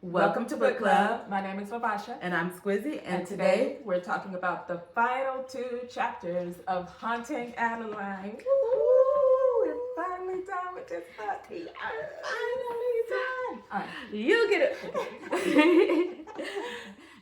Welcome to Book Club. My name is Vavasha. And I'm Squizzy. And today we're talking about the final 2 chapters of Haunting Adeline. Woo! We're finally done with this book. We are finally done. All right. You get it.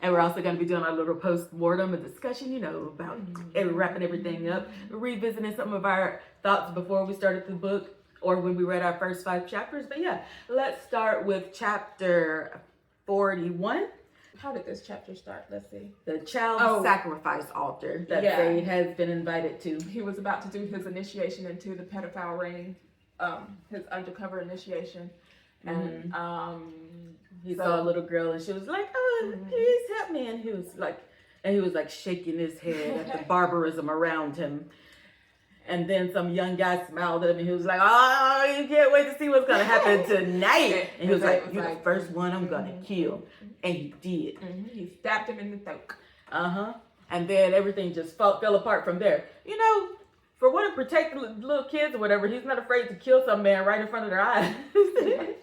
And we're also going to be doing our little post-mortem, a discussion, about wrapping everything up, revisiting some of our thoughts before we started the book or when we read our first 5 chapters. But yeah, let's start with chapter 41. How did this chapter start? Let's see. The child sacrifice altar that Zayd has been invited to. He was about to do his initiation into the pedophile ring, his undercover initiation. And he saw a little girl and she was like, "Oh, please help me." And he was like shaking his head at the barbarism around him. And then some young guy smiled at him and he was like, "Oh, you can't wait to see what's going to happen tonight." And he was like, "You're the first one I'm going to kill." And he did. He stabbed him in the throat. And then everything just fell apart from there. For one to protect the little kids or whatever, he's not afraid to kill some man right in front of their eyes. Yeah,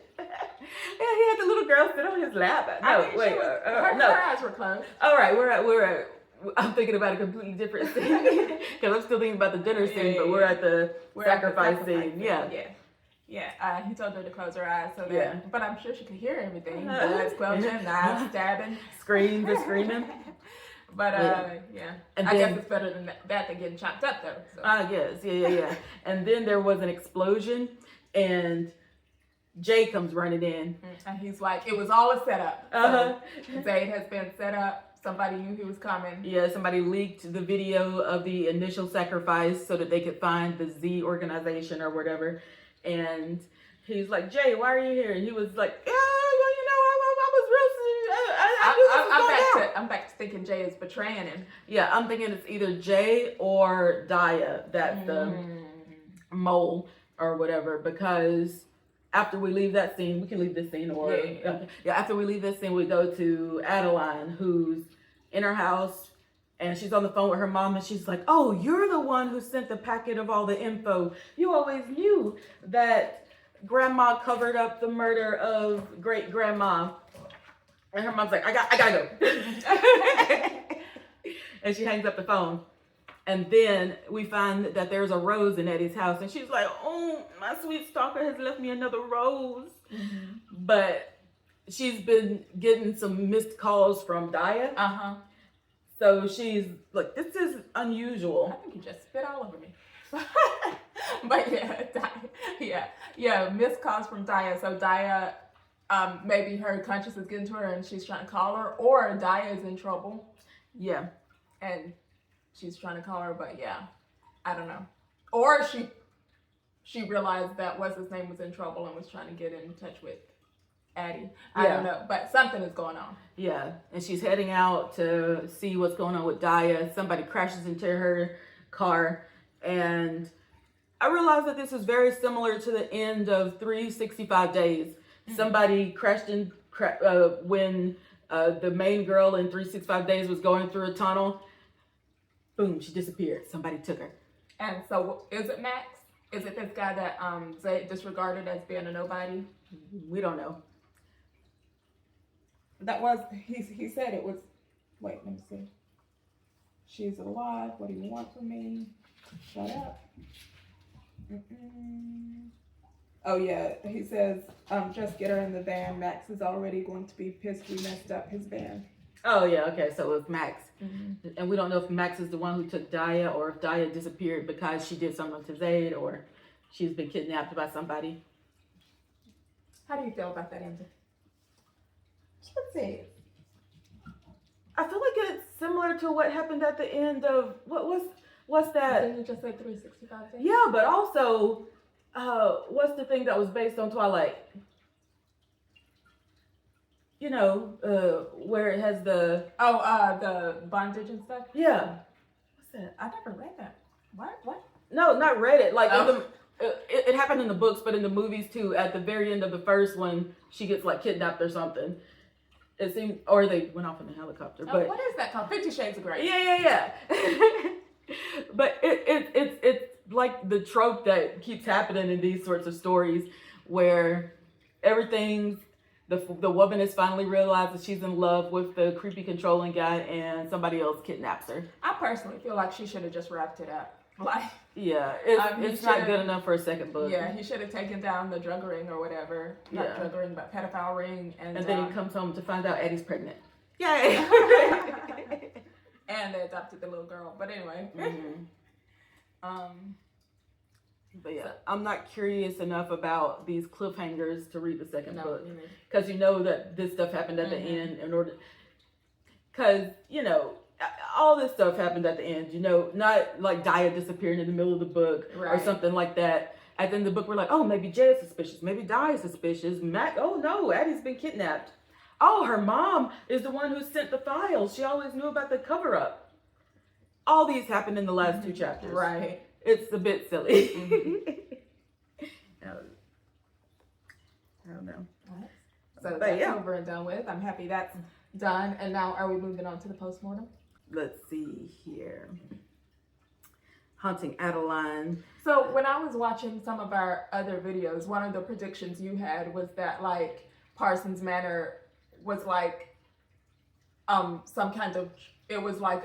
he had the little girl sit on his lap. Her eyes were closed. All right, I'm thinking about a completely different scene because I'm still thinking about the dinner scene, but we're at the sacrifice scene. Yeah. He told her to close her eyes but I'm sure she could hear everything. Blood squelching, knives stabbing, screaming. But And I guess it's better than that than getting chopped up though. So. Yes, yeah. And then there was an explosion, and Jay comes running in, and he's like, "It was all a setup." So Zayd has been set up. Somebody knew he was coming. Yeah, somebody leaked the video of the initial sacrifice so that they could find the Z organization or whatever. And he's like, "Jay, why are you here?" And he was like, I'm back to thinking Jay is betraying him. Yeah, I'm thinking it's either Jay or Daya that's the mole or whatever, because after we leave that scene, we can leave this scene after we leave this scene, we go to Adeline, who's in her house, and she's on the phone with her mom, and she's like, "Oh, you're the one who sent the packet of all the info. You always knew that Grandma covered up the murder of great grandma." And her mom's like, I gotta go. And she hangs up the phone. And then we find that there's a rose in Eddie's house. And she's like, "Oh, my sweet stalker has left me another rose." But she's been getting some missed calls from Daya. So she's like, "This is unusual." I think you just spit all over me. But missed calls from Daya. So Daya, maybe her conscience is getting to her and she's trying to call her, or Daya is in trouble. Yeah. And she's trying to call her, but I don't know. Or she realized that what's his name was in trouble and was trying to get in touch with Addie. I don't know, but something is going on. Yeah, and she's heading out to see what's going on with Daya. Somebody crashes into her car, and I realized that this is very similar to the end of 365 Days. Somebody crashed in when the main girl in 365 Days was going through a tunnel. Boom, she disappeared. Somebody took her. And so, is it Max? Is it this guy that Zayd disregarded as being a nobody? We don't know. That was, he said it was, wait, let me see. "She's alive. What do you want from me? Shut up." Oh yeah, he says, "Just get her in the van. Max is already going to be pissed we messed up his van." Oh yeah, okay, so it was Max. And we don't know if Max is the one who took Daya, or if Daya disappeared because she did something to Zayd, or she's been kidnapped by somebody. How do you feel about that ending? Let's see. I feel like it's similar to what happened at the end of what's that? Didn't you just say 365 Days? Yeah, but also, what's the thing that was based on Twilight? Where it has the the bondage and stuff. Yeah. What's that? I never read that. What? No, not read it. Like it happened in the books, but in the movies too. At the very end of the first one, she gets like kidnapped or something. It seemed, or they went off in a helicopter. But what is that called? 50 Shades of Grey. Yeah. But it's like the trope that keeps happening in these sorts of stories, where everything's The woman has finally realized that she's in love with the creepy controlling guy, and somebody else kidnaps her. I personally feel like she should have just wrapped it up. Like, yeah, it's not good enough for a second book. Yeah, he should have taken down the drug ring or whatever. Not drug ring, but pedophile ring. And then he comes home to find out Addie's pregnant. Yay! And they adopted the little girl. But anyway. But yeah, I'm not curious enough about these cliffhangers to read the second book. Because you know that this stuff happened at the end because, you know, all this stuff happened at the end, you know, not like Dia disappearing in the middle of the book or something like that. At the end of the book, we're like, oh, maybe Jay is suspicious. Maybe Dia is suspicious. Matt, oh no, Addie's been kidnapped. Oh, her mom is the one who sent the files. She always knew about the cover-up. All these happened in the last 2 chapters. Right. It's a bit silly. I don't know. So that's over and done with. I'm happy that's done. And now are we moving on to the postmortem? Let's see here. Haunting Adeline. So when I was watching some of our other videos, one of the predictions you had was that like Parsons Manor was like some kind of, it was like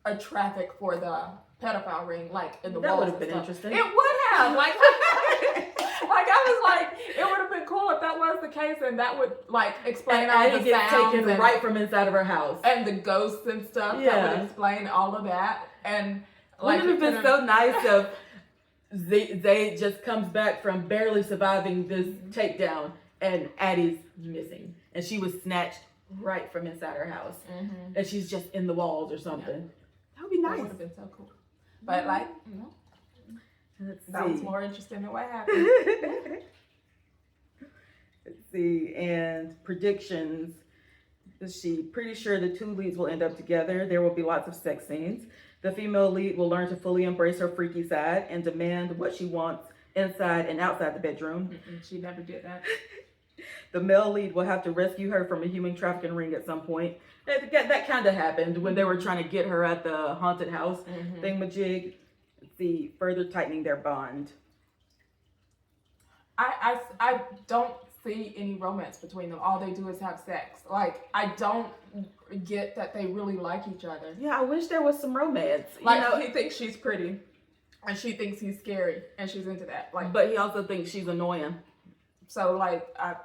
a traffic for the pedophile ring, like in the walls. That would have been interesting. It would have, like, like I was like, it would have been cool if that was the case, and that would like explain all the sounds taken right from inside of her house, and the ghosts and stuff. That would explain all of that, and like wouldn't it have been so nice if Zay just comes back from barely surviving this takedown, and Addie's missing, and she was snatched right from inside her house, and she's just in the walls or something. That would be nice. That would have been so cool. But like, that was more interesting than what happened. Let's see, and predictions. Is she pretty sure the 2 leads will end up together? There will be lots of sex scenes. The female lead will learn to fully embrace her freaky side and demand what she wants inside and outside the bedroom. She never did that. The male lead will have to rescue her from a human trafficking ring at some point. That kind of happened when they were trying to get her at the haunted house thingamajig. See, further tightening their bond. I don't see any romance between them. All they do is have sex. Like, I don't get that they really like each other. Yeah, I wish there was some romance. Like, you know, he thinks she's pretty, and she thinks he's scary, and she's into that. Like, but he also thinks she's annoying. So, like, I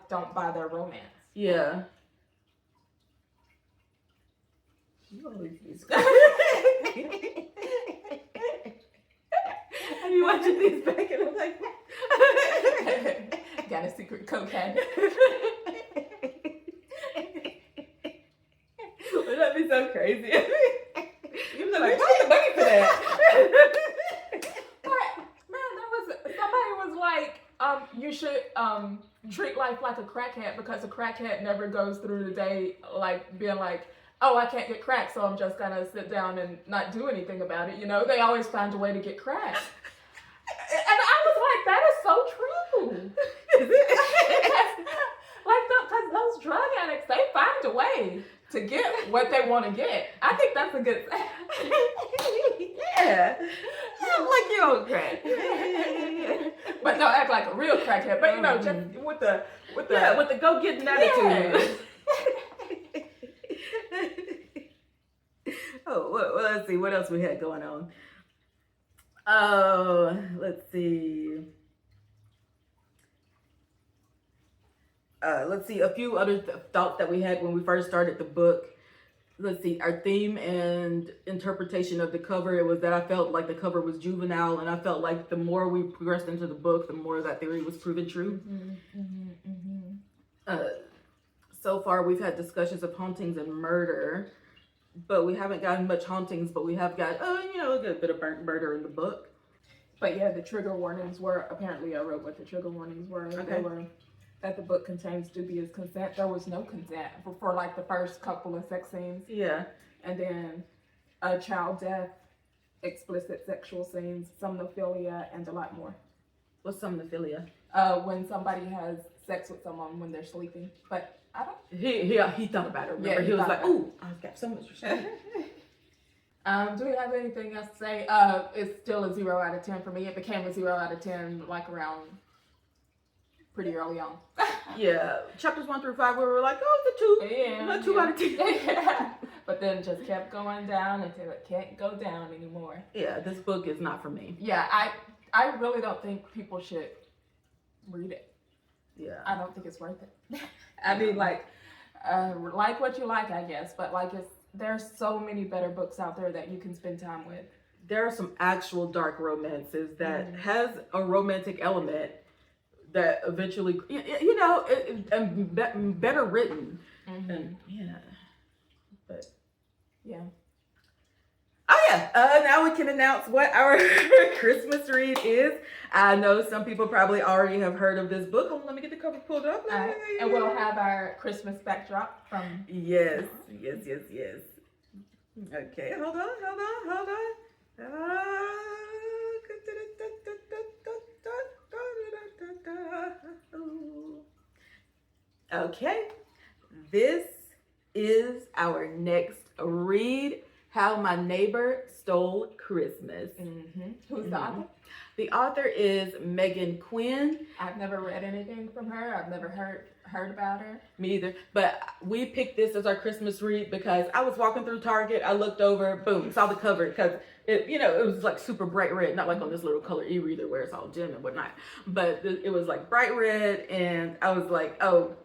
don't buy their romance. Yeah. Are you watching these back and I'm like, got a secret cokehead. Would that be so crazy? Even though like, what's the money for that? But man, somebody was like, you should treat life like a crackhead, because a crackhead never goes through the day like being like, oh, I can't get crack, so I'm just gonna sit down and not do anything about it. You know, they always find a way to get crack. And I was like, that is so true. Because those drug addicts, they find a way to get what they want to get. I think that's a good thing. Yeah. Like your own crack. But don't act like a real crackhead. But you know, just with the go-getting attitude. Oh, well, let's see what else we had going on. Oh, let's see. A few other thoughts that we had when we first started the book. Let's see, our theme and interpretation of the cover, it was that I felt like the cover was juvenile, and I felt like the more we progressed into the book, the more that theory was proven true. So far, we've had discussions of hauntings and murder, but we haven't gotten much hauntings, but we have got, a good bit of murder in the book. But yeah, the trigger warnings were, apparently I wrote what the trigger warnings were. Okay. They were that the book contains dubious consent. There was no consent for like the first couple of sex scenes. Yeah. And then a child death, explicit sexual scenes, somnophilia, and a lot more. What's somnophilia? When somebody has sex with someone when they're sleeping. But I don't... He thought about it, remember? Yeah, he was like, ooh, I've got so much respect. Do we have anything else to say? It's still a 0 out of 10 for me. It became a 0 out of 10 like around pretty early on. Yeah, chapters 1 through 5, we were like, oh, it's a 2 out of 10. Yeah. But then just kept going down until it can't go down anymore. Yeah, this book is not for me. Yeah, I really don't think people should read it. Yeah. I don't think it's worth it. I mean, like what you like, I guess, but like there's so many better books out there that you can spend time with. There are some actual dark romances that has a romantic element that eventually, you know, and better written. And yeah, but yeah. Oh yeah, now we can announce what our Christmas read is. I know some people probably already have heard of this book. Hold on, let me get the cover pulled up. And we'll have our Christmas backdrop from... Yes. Okay, hold on. Okay, this is our next read. How My Neighbor Stole Christmas. Who's the author? The author is Megan Quinn. I've never read anything from her. I've never heard about her. Me either. But we picked this as our Christmas read because I was walking through Target. I looked over, boom, saw the cover because it was like super bright red, not like on this little color e-reader where it's all dim and whatnot. But it was like bright red, and I was like, oh,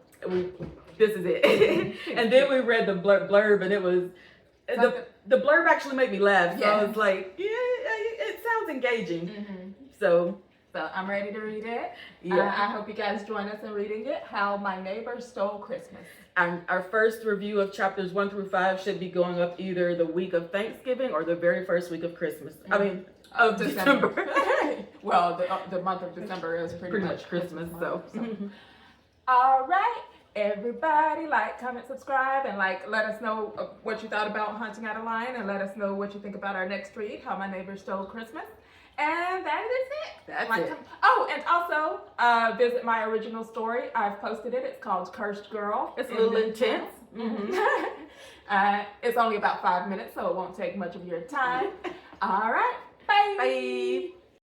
this is it. And then we read the blurb, and it was the blurb actually made me laugh. So I was like, yeah, it sounds engaging. So I'm ready to read it. Yeah. I hope you guys join us in reading it. How My Neighbor Stole Christmas. Our first review of chapters 1 through 5 should be going up either the week of Thanksgiving or the very first week of Christmas. I mean, of December. Well, the month of December is pretty much Christmas. So. All right. Everybody, like, comment, subscribe, and let us know what you thought about Hunting Adeline, and let us know what you think about our next read, How My Neighbor Stole Christmas. And that is it. That's it. Oh, and also visit my original story. I've posted it. It's called Cursed Girl. It's a little intense. It's only about 5 minutes, so it won't take much of your time. All right. Bye. Bye.